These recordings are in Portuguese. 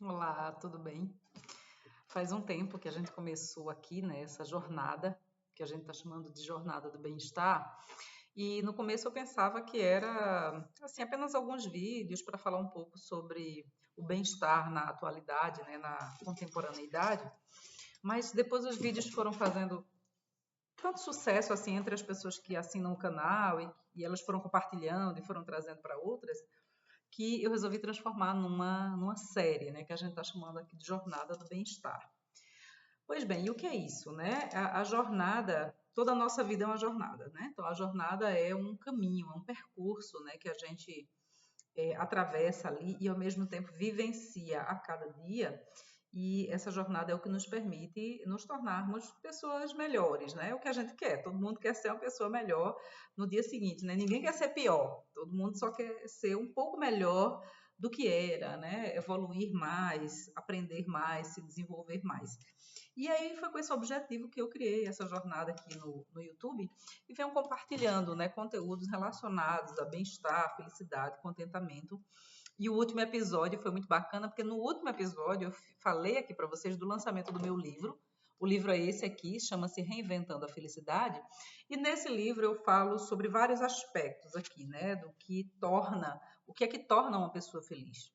Olá, tudo bem? Faz um tempo que a gente começou aqui, né, essa jornada, que a gente está chamando de Jornada do Bem-Estar, e no começo eu pensava que era, assim, apenas alguns vídeos para falar um pouco sobre o bem-estar na atualidade, né, na contemporaneidade, mas depois os vídeos foram fazendo tanto sucesso, assim, entre as pessoas que assinam o canal e elas foram compartilhando e foram trazendo para outras, que eu resolvi transformar numa série, né, que a gente está chamando aqui de Jornada do Bem-Estar. Pois bem, e o que é isso, né? A jornada, toda a nossa vida é uma jornada, né? Então, a jornada é um caminho, é um percurso, né, que a gente atravessa ali e, ao mesmo tempo, vivencia a cada dia. E essa jornada é o que nos permite nos tornarmos pessoas melhores, né? É o que a gente quer. Todo mundo quer ser uma pessoa melhor no dia seguinte, né? Ninguém quer ser pior. Todo mundo só quer ser um pouco melhor do que era, né? Evoluir mais, aprender mais, se desenvolver mais. E aí foi com esse objetivo que eu criei essa jornada aqui no YouTube e venho compartilhando, né, conteúdos relacionados a bem-estar, felicidade, contentamento. E o último episódio foi muito bacana, porque no último episódio eu falei aqui para vocês do lançamento do meu livro. O livro é esse aqui, chama-se Reinventando a Felicidade. E nesse livro eu falo sobre vários aspectos aqui, né, do que torna, o que é que torna uma pessoa feliz.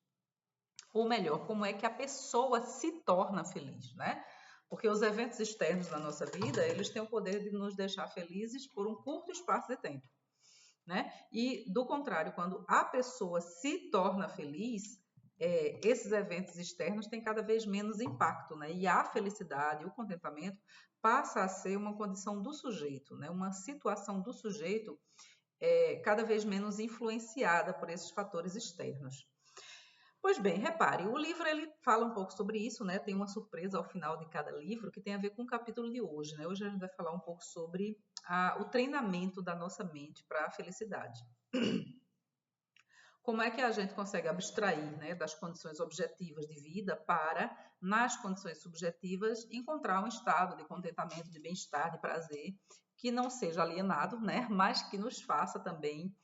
Ou melhor, como é que a pessoa se torna feliz, né? Porque os eventos externos na nossa vida, eles têm o poder de nos deixar felizes por um curto espaço de tempo, né? E, do contrário, quando a pessoa se torna feliz, esses eventos externos têm cada vez menos impacto, né? E a felicidade, o contentamento, passa a ser uma condição do sujeito, né? Uma situação do sujeito cada vez menos influenciada por esses fatores externos. Pois bem, repare, o livro ele fala um pouco sobre isso, né? Tem uma surpresa ao final de cada livro que tem a ver com o capítulo de hoje, né? Hoje a gente vai falar um pouco sobre o treinamento da nossa mente para a felicidade. Como é que a gente consegue abstrair, né, das condições objetivas de vida para, nas condições subjetivas, encontrar um estado de contentamento, de bem-estar, de prazer, que não seja alienado, né? Mas que nos faça também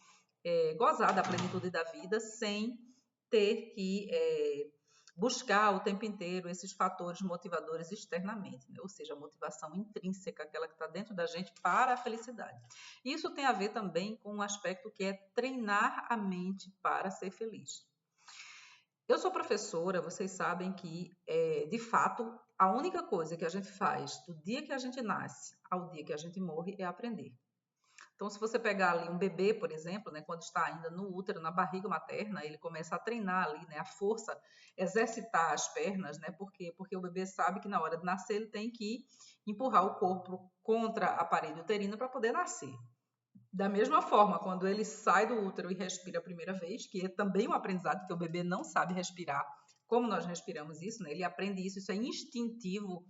gozar da plenitude da vida sem ter que buscar o tempo inteiro esses fatores motivadores externamente, né? Ou seja, a motivação intrínseca, aquela que está dentro da gente para a felicidade. Isso tem a ver também com um aspecto que é treinar a mente para ser feliz. Eu sou professora, vocês sabem que, de fato, a única coisa que a gente faz do dia que a gente nasce ao dia que a gente morre é aprender. Então, se você pegar ali um bebê, por exemplo, né, quando está ainda no útero, na barriga materna, ele começa a treinar ali, né, a força, exercitar as pernas, né? Por quê? Porque o bebê sabe que na hora de nascer ele tem que empurrar o corpo contra a parede uterina para poder nascer. Da mesma forma, quando ele sai do útero e respira a primeira vez, que é também um aprendizado, que o bebê não sabe respirar, como nós respiramos isso, né? Ele aprende isso, isso é instintivo,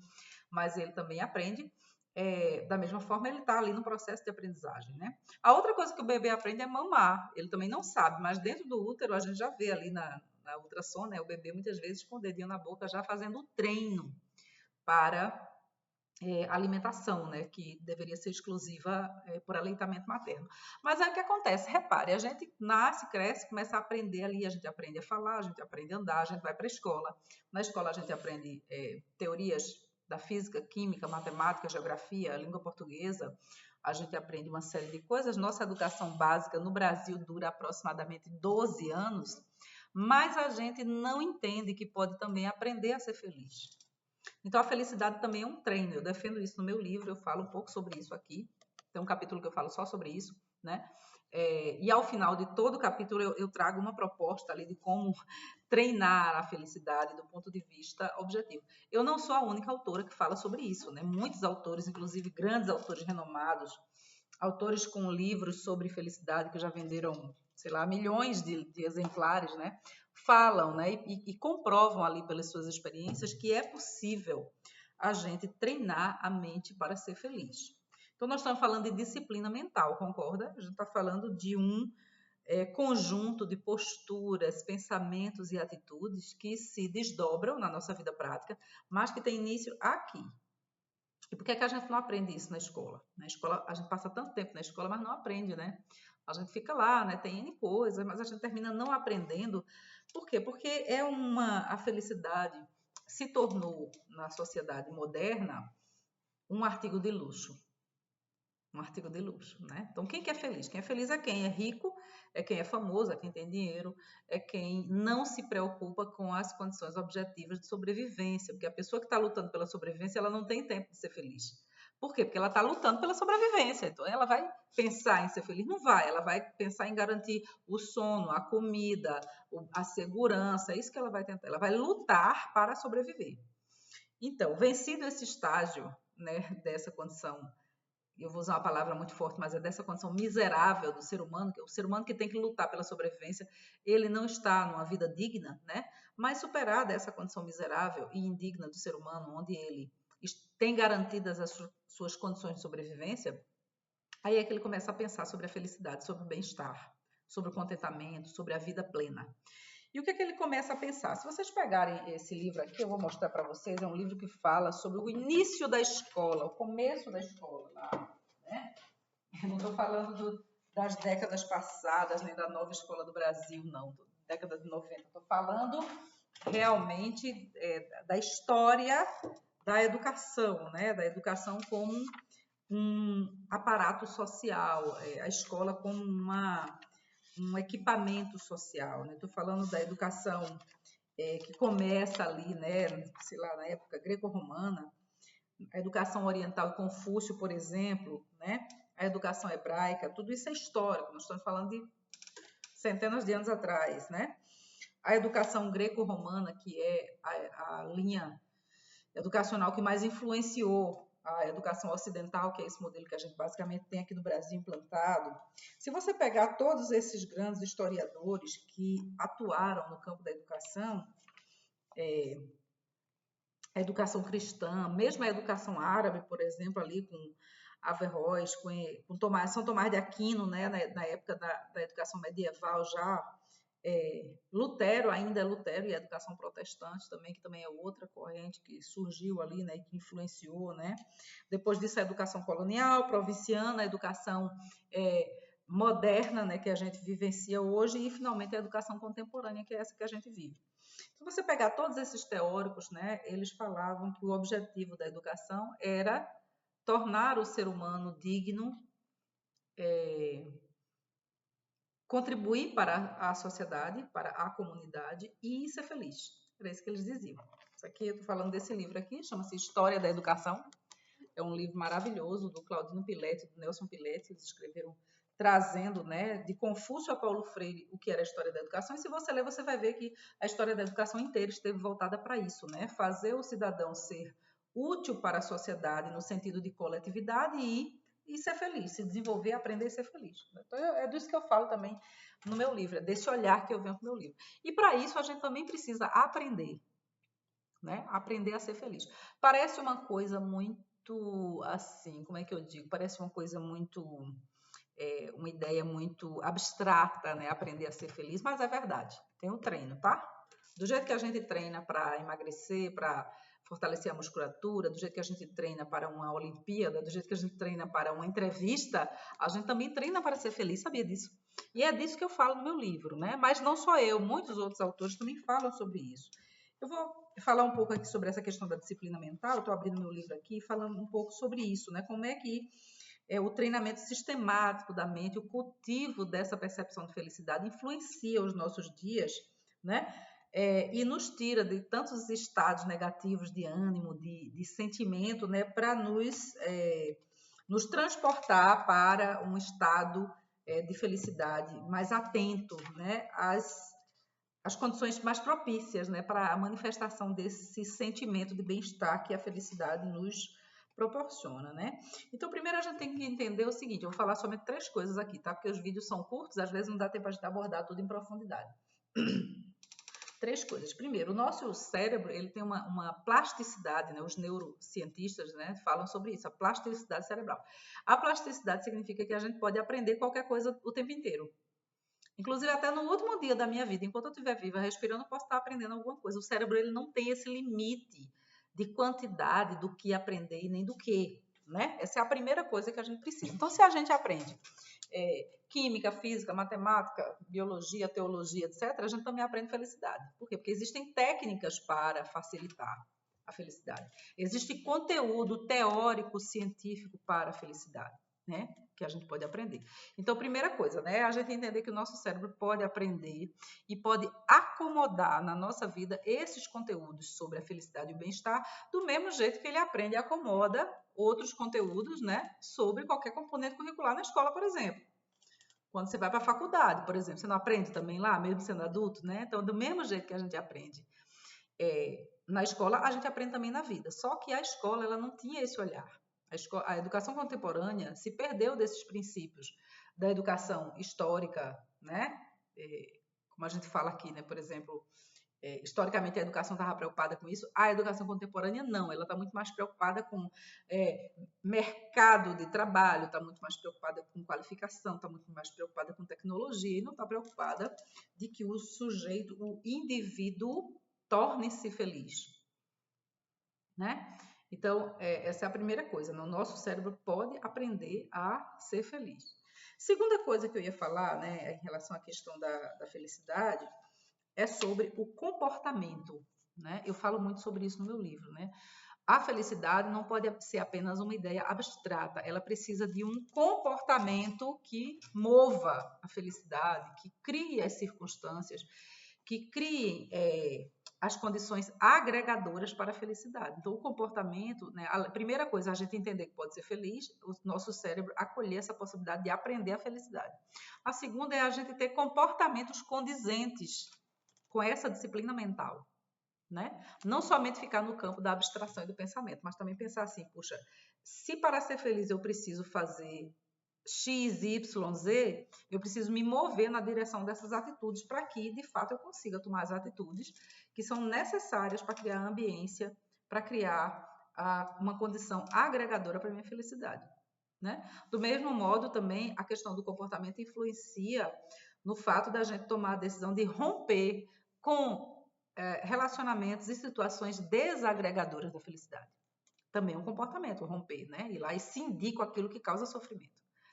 mas ele também aprende. Da mesma forma, ele está ali no processo de aprendizagem, né? A outra coisa que o bebê aprende é mamar. Ele também não sabe, mas dentro do útero a gente já vê ali na ultrassom, né? O bebê muitas vezes com o dedinho na boca já fazendo o treino para alimentação, né, que deveria ser exclusiva por aleitamento materno. Mas aí o que acontece? Repare, a gente nasce, cresce, começa a aprender ali, a gente aprende a falar, a gente aprende a andar, a gente vai para a escola. Na escola a gente aprende teorias da física, química, matemática, geografia, língua portuguesa, a gente aprende uma série de coisas. Nossa educação básica no Brasil dura aproximadamente 12 anos, mas a gente não entende que pode também aprender a ser feliz. Então, a felicidade também é um treino. Eu defendo isso no meu livro, eu falo um pouco sobre isso aqui. Tem um capítulo que eu falo só sobre isso, né? E ao final de todo o capítulo eu trago uma proposta ali de como treinar a felicidade do ponto de vista objetivo. Eu não sou a única autora que fala sobre isso, né? Muitos autores, inclusive grandes autores renomados, autores com livros sobre felicidade que já venderam, sei lá, milhões de exemplares, né? Falam, né? E comprovam ali pelas suas experiências que é possível a gente treinar a mente para ser feliz. Então, nós estamos falando de disciplina mental, concorda? A gente está falando de um conjunto de posturas, pensamentos e atitudes que se desdobram na nossa vida prática, mas que tem início aqui. E por que é que a gente não aprende isso na escola? Na escola, a gente passa tanto tempo na escola, mas não aprende, né? A gente fica lá, né? Tem N coisas, mas a gente termina não aprendendo Por quê? Porque a felicidade se tornou, na sociedade moderna, um artigo de luxo. Um artigo de luxo, né? Então, quem que é feliz? Quem é feliz é quem é rico, é quem é famoso, é quem tem dinheiro, é quem não se preocupa com as condições objetivas de sobrevivência, porque a pessoa que está lutando pela sobrevivência, ela não tem tempo de ser feliz. Por quê? Porque ela está lutando pela sobrevivência. Então, ela vai pensar em ser feliz? Não vai. Ela vai pensar em garantir o sono, a comida, a segurança. É isso que ela vai tentar. Ela vai lutar para sobreviver. Então, vencido esse estágio, né, dessa condição, eu vou usar uma palavra muito forte, mas é dessa condição miserável do ser humano, que é o ser humano que tem que lutar pela sobrevivência, ele não está numa vida digna, né? Mas superada essa condição miserável e indigna do ser humano, onde ele tem garantidas as suas condições de sobrevivência, aí é que ele começa a pensar sobre a felicidade, sobre o bem-estar, sobre o contentamento, sobre a vida plena. E o que é que ele começa a pensar? Se vocês pegarem esse livro aqui, eu vou mostrar para vocês, é um livro que fala sobre o início da escola, o começo da escola. Né? Eu não estou falando das décadas passadas, nem da nova escola do Brasil, não, década de 90. Estou falando realmente da história da educação, né? Da educação como um aparato social, a escola como um equipamento social, né? Estou falando da educação que começa ali, né? Sei lá, na época greco-romana, a educação oriental e Confúcio, por exemplo, né? A educação hebraica, tudo isso é histórico. Nós estamos falando de centenas de anos atrás, né? A educação greco-romana, que é a linha educacional que mais influenciou a educação ocidental, que é esse modelo que a gente basicamente tem aqui no Brasil implantado. Se você pegar todos esses grandes historiadores que atuaram no campo da educação, a educação cristã, mesmo a educação árabe, por exemplo, ali com Averroes, com São Tomás de Aquino, né, na época da educação medieval já, Lutero ainda é Lutero, e a educação protestante também, que também é outra corrente que surgiu ali, né, que influenciou, né. Depois disso a educação colonial, provinciana, a educação moderna, né, que a gente vivencia hoje, e finalmente a educação contemporânea, que é essa que a gente vive. Se você pegar todos esses teóricos, né, eles falavam que o objetivo da educação era tornar o ser humano digno, contribuir para a sociedade, para a comunidade e ser feliz. Era isso que eles diziam. Isso aqui, eu estou falando desse livro aqui, chama-se História da Educação. É um livro maravilhoso do Claudino Piletti, do Nelson Piletti. Eles escreveram trazendo, né, de Confúcio a Paulo Freire, o que era a história da educação. E se você ler, você vai ver que a história da educação inteira esteve voltada para isso, né? Fazer o cidadão ser útil para a sociedade no sentido de coletividade e ser feliz, se desenvolver, aprender e ser feliz. Então, é disso que eu falo também no meu livro, é desse olhar que eu venho com o meu livro. E para isso a gente também precisa aprender, né? Aprender a ser feliz. Parece uma coisa muito assim, como é que eu digo? Parece uma coisa muito, uma ideia muito abstrata, né? Aprender a ser feliz, mas é verdade. Tem um treino, tá? Do jeito que a gente treina para emagrecer, para fortalecer a musculatura, do jeito que a gente treina para uma Olimpíada, do jeito que a gente treina para uma entrevista, a gente também treina para ser feliz, sabia disso? E é disso que eu falo no meu livro, né? Mas não só eu, muitos outros autores também falam sobre isso. Eu vou falar um pouco aqui sobre essa questão da disciplina mental, estou abrindo meu livro aqui, falando um pouco sobre isso, né? Como é que o treinamento sistemático da mente, o cultivo dessa percepção de felicidade influencia os nossos dias, né? E nos tira de tantos estados negativos de ânimo, de sentimento, né? Para nos transportar para um estado de felicidade mais atento, né? As condições mais propícias, né, para a manifestação desse sentimento de bem-estar que a felicidade nos proporciona, né? Então, primeiro a gente tem que entender o seguinte, eu vou falar somente 3 coisas aqui, tá? Porque os vídeos são curtos, às vezes não dá tempo a gente abordar tudo em profundidade. 3 coisas. Primeiro, o nosso cérebro, ele tem uma plasticidade, né? Os neurocientistas, né, falam sobre isso, a plasticidade cerebral. A plasticidade significa que a gente pode aprender qualquer coisa o tempo inteiro. Inclusive, até no último dia da minha vida, enquanto eu estiver viva, respirando, eu posso estar aprendendo alguma coisa. O cérebro ele não tem esse limite de quantidade do que aprender e nem do que. né? Essa é a primeira coisa que a gente precisa. Então, se a gente aprende química, física, matemática, biologia, teologia, etc., a gente também aprende felicidade. Por quê? Porque existem técnicas para facilitar a felicidade. Existe conteúdo teórico, científico para a felicidade, né? Que a gente pode aprender. Então, primeira coisa, né? A gente entender que o nosso cérebro pode aprender e pode acomodar na nossa vida esses conteúdos sobre a felicidade e o bem-estar do mesmo jeito que ele aprende e acomoda outros conteúdos, né? Sobre qualquer componente curricular na escola, por exemplo. Quando você vai para a faculdade, por exemplo, você não aprende também lá, mesmo sendo adulto, né? Então, do mesmo jeito que a gente aprende na escola, a gente aprende também na vida. Só que a escola, ela não tinha esse olhar. A educação contemporânea se perdeu desses princípios da educação histórica, né? Como a gente fala aqui, né? Por exemplo, historicamente a educação estava preocupada com isso, a educação contemporânea não, ela está muito mais preocupada com mercado de trabalho, está muito mais preocupada com qualificação, está muito mais preocupada com tecnologia e não está preocupada de que o sujeito, o indivíduo, torne-se feliz, né? Então, essa é a primeira coisa, né? O nosso cérebro pode aprender a ser feliz. Segunda coisa que eu ia falar, né, em relação à questão da felicidade, é sobre o comportamento, né? Eu falo muito sobre isso no meu livro, né? A felicidade não pode ser apenas uma ideia abstrata, ela precisa de um comportamento que mova a felicidade, que crie as circunstâncias, que criem as condições agregadoras para a felicidade. Então, o comportamento, né, a primeira coisa, a gente entender que pode ser feliz, o nosso cérebro acolher essa possibilidade de aprender a felicidade. A segunda é a gente ter comportamentos condizentes com essa disciplina mental, né? Não somente ficar no campo da abstração e do pensamento, mas também pensar assim, puxa, se para ser feliz eu preciso fazer X, Y, Z, eu preciso me mover na direção dessas atitudes para que, de fato, eu consiga tomar as atitudes que são necessárias para criar a ambiência, para criar uma condição agregadora para a minha felicidade, né? Do mesmo modo, também, a questão do comportamento influencia no fato da gente tomar a decisão de romper com relacionamentos e situações desagregadoras da felicidade. Também é um comportamento, romper, né? Ir lá e cindir com aquilo que causa sofrimento,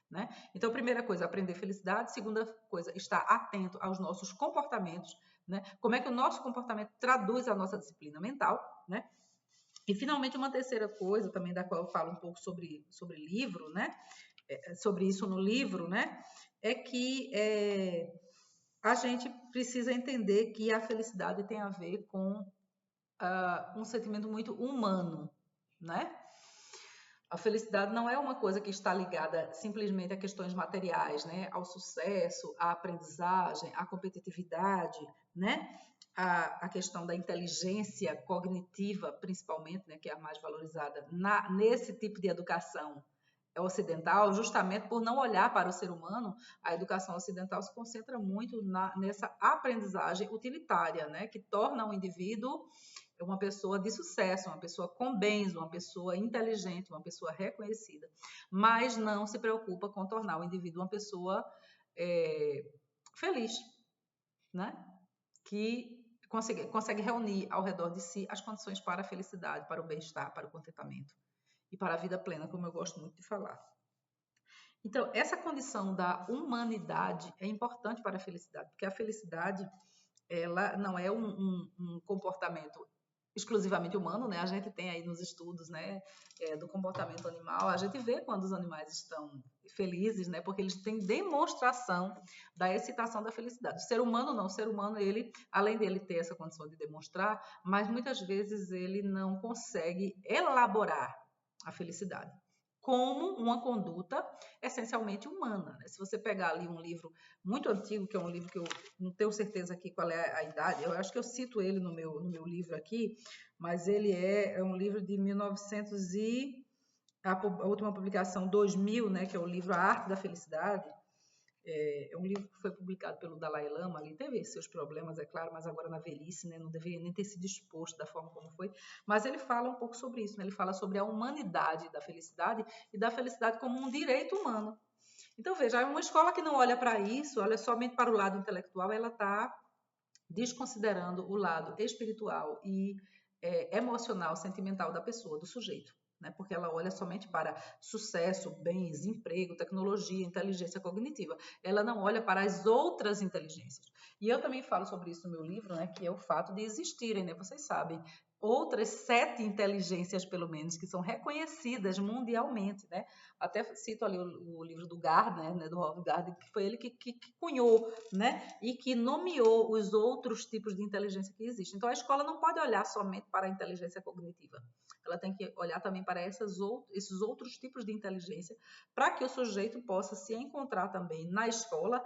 né? Então, primeira coisa, aprender felicidade. Segunda coisa, estar atento aos nossos comportamentos, né? Como é que o nosso comportamento traduz a nossa disciplina mental, né? E, finalmente, uma terceira coisa, também da qual eu falo um pouco sobre livro, né? Sobre isso no livro, né? É que a gente precisa entender que a felicidade tem a ver com um sentimento muito humano, né? A felicidade não é uma coisa que está ligada simplesmente a questões materiais, né? Ao sucesso, à aprendizagem, à competitividade, né? A questão da inteligência cognitiva, principalmente, né? Que é a mais valorizada nesse tipo de educação ocidental, justamente por não olhar para o ser humano. A educação ocidental se concentra muito nessa aprendizagem utilitária, né? Que torna o indivíduo uma pessoa de sucesso, uma pessoa com bens, uma pessoa inteligente, uma pessoa reconhecida, mas não se preocupa com tornar o indivíduo uma pessoa feliz, né? Que consegue reunir ao redor de si as condições para a felicidade, para o bem-estar, para o contentamento e para a vida plena, como eu gosto muito de falar. Então, essa condição da humanidade é importante para a felicidade, porque a felicidade ela não é um comportamento exclusivamente humano, né? A gente tem aí nos estudos, né, do comportamento animal, a gente vê quando os animais estão felizes, né? Porque eles têm demonstração da excitação da felicidade. O ser humano não, o ser humano, ele, além dele ter essa condição de demonstrar, mas muitas vezes ele não consegue elaborar a felicidade como uma conduta essencialmente humana, né? Se você pegar ali um livro muito antigo, que é um livro que eu não tenho certeza aqui qual é a idade, eu acho que eu cito ele no meu livro aqui, mas ele é um livro de 1900 e a última publicação 2000, né, que é o livro A Arte da Felicidade. É um livro que foi publicado pelo Dalai Lama, ali teve seus problemas, é claro, mas agora na velhice, né, não deveria nem ter sido exposto da forma como foi, mas ele fala um pouco sobre isso, né, ele fala sobre a humanidade da felicidade e da felicidade como um direito humano. Então, veja, uma escola que não olha para isso, olha somente para o lado intelectual, ela está desconsiderando o lado espiritual e emocional, sentimental da pessoa, do sujeito, né? Porque ela olha somente para sucesso, bens, emprego, tecnologia, inteligência cognitiva. Ela não olha para as outras inteligências. E eu também falo sobre isso no meu livro, né? Que é o fato de existirem, né? Vocês sabem, outras 7 inteligências, pelo menos, que são reconhecidas mundialmente, né? Até cito ali o livro do Gardner, né? Do Howard Gardner, que foi ele que cunhou, né? E que nomeou os outros tipos de inteligência que existem. Então, a escola não pode olhar somente para a inteligência cognitiva. Ela tem que olhar também para esses outros tipos de inteligência, para que o sujeito possa se encontrar também na escola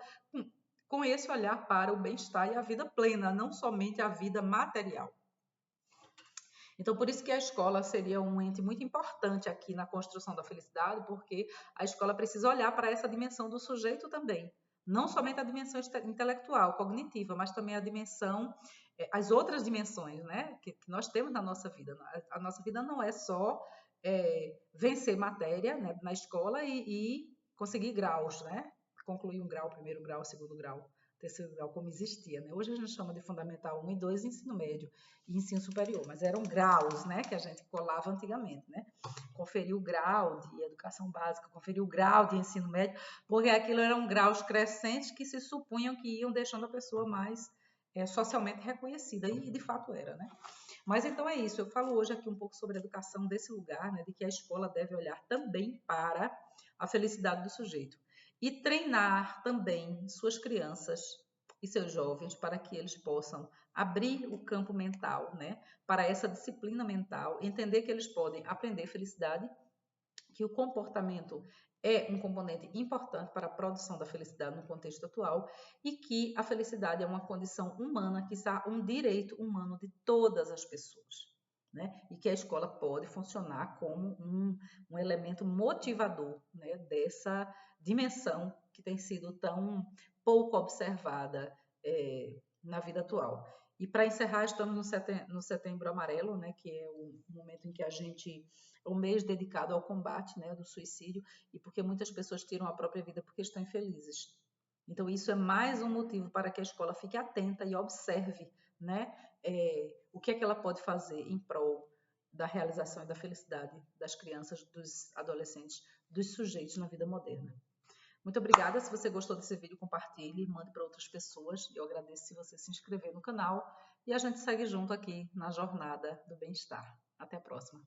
com esse olhar para o bem-estar e a vida plena, não somente a vida material. Então, por isso que a escola seria um ente muito importante aqui na construção da felicidade, porque a escola precisa olhar para essa dimensão do sujeito também. Não somente a dimensão intelectual, cognitiva, mas também a dimensão, as outras dimensões, né, que nós temos na nossa vida. A nossa vida não é só vencer matéria, né, na escola e conseguir graus, né? Concluir um grau, primeiro grau, segundo grau, terceiro grau, como existia, né? Hoje a gente chama de Fundamental 1 e 2 ensino médio e ensino superior, mas eram graus, né, que a gente colava antigamente, né? Conferir o grau de educação básica, conferir o grau de ensino médio, porque aquilo eram graus crescentes que se supunham que iam deixando a pessoa mais socialmente reconhecida, e de fato era, né? Mas então é isso, eu falo hoje aqui um pouco sobre a educação desse lugar, né, de que a escola deve olhar também para a felicidade do sujeito e treinar também suas crianças e seus jovens para que eles possam abrir o campo mental, né, para essa disciplina mental, entender que eles podem aprender felicidade, que o comportamento é um componente importante para a produção da felicidade no contexto atual e que a felicidade é uma condição humana, que está um direito humano de todas as pessoas, né? E que a escola pode funcionar como um elemento motivador, né, dessa dimensão que tem sido tão pouco observada na vida atual. E para encerrar, estamos no Setembro Amarelo, né, que é o momento em que o mês dedicado ao combate, né, do suicídio, e porque muitas pessoas tiram a própria vida porque estão infelizes. Então, isso é mais um motivo para que a escola fique atenta e observe, né, o que é que ela pode fazer em prol da realização e da felicidade das crianças, dos adolescentes, dos sujeitos na vida moderna. Muito obrigada. Se você gostou desse vídeo, compartilhe, mande para outras pessoas. Eu agradeço se você se inscrever no canal e a gente segue junto aqui na jornada do bem-estar. Até a próxima.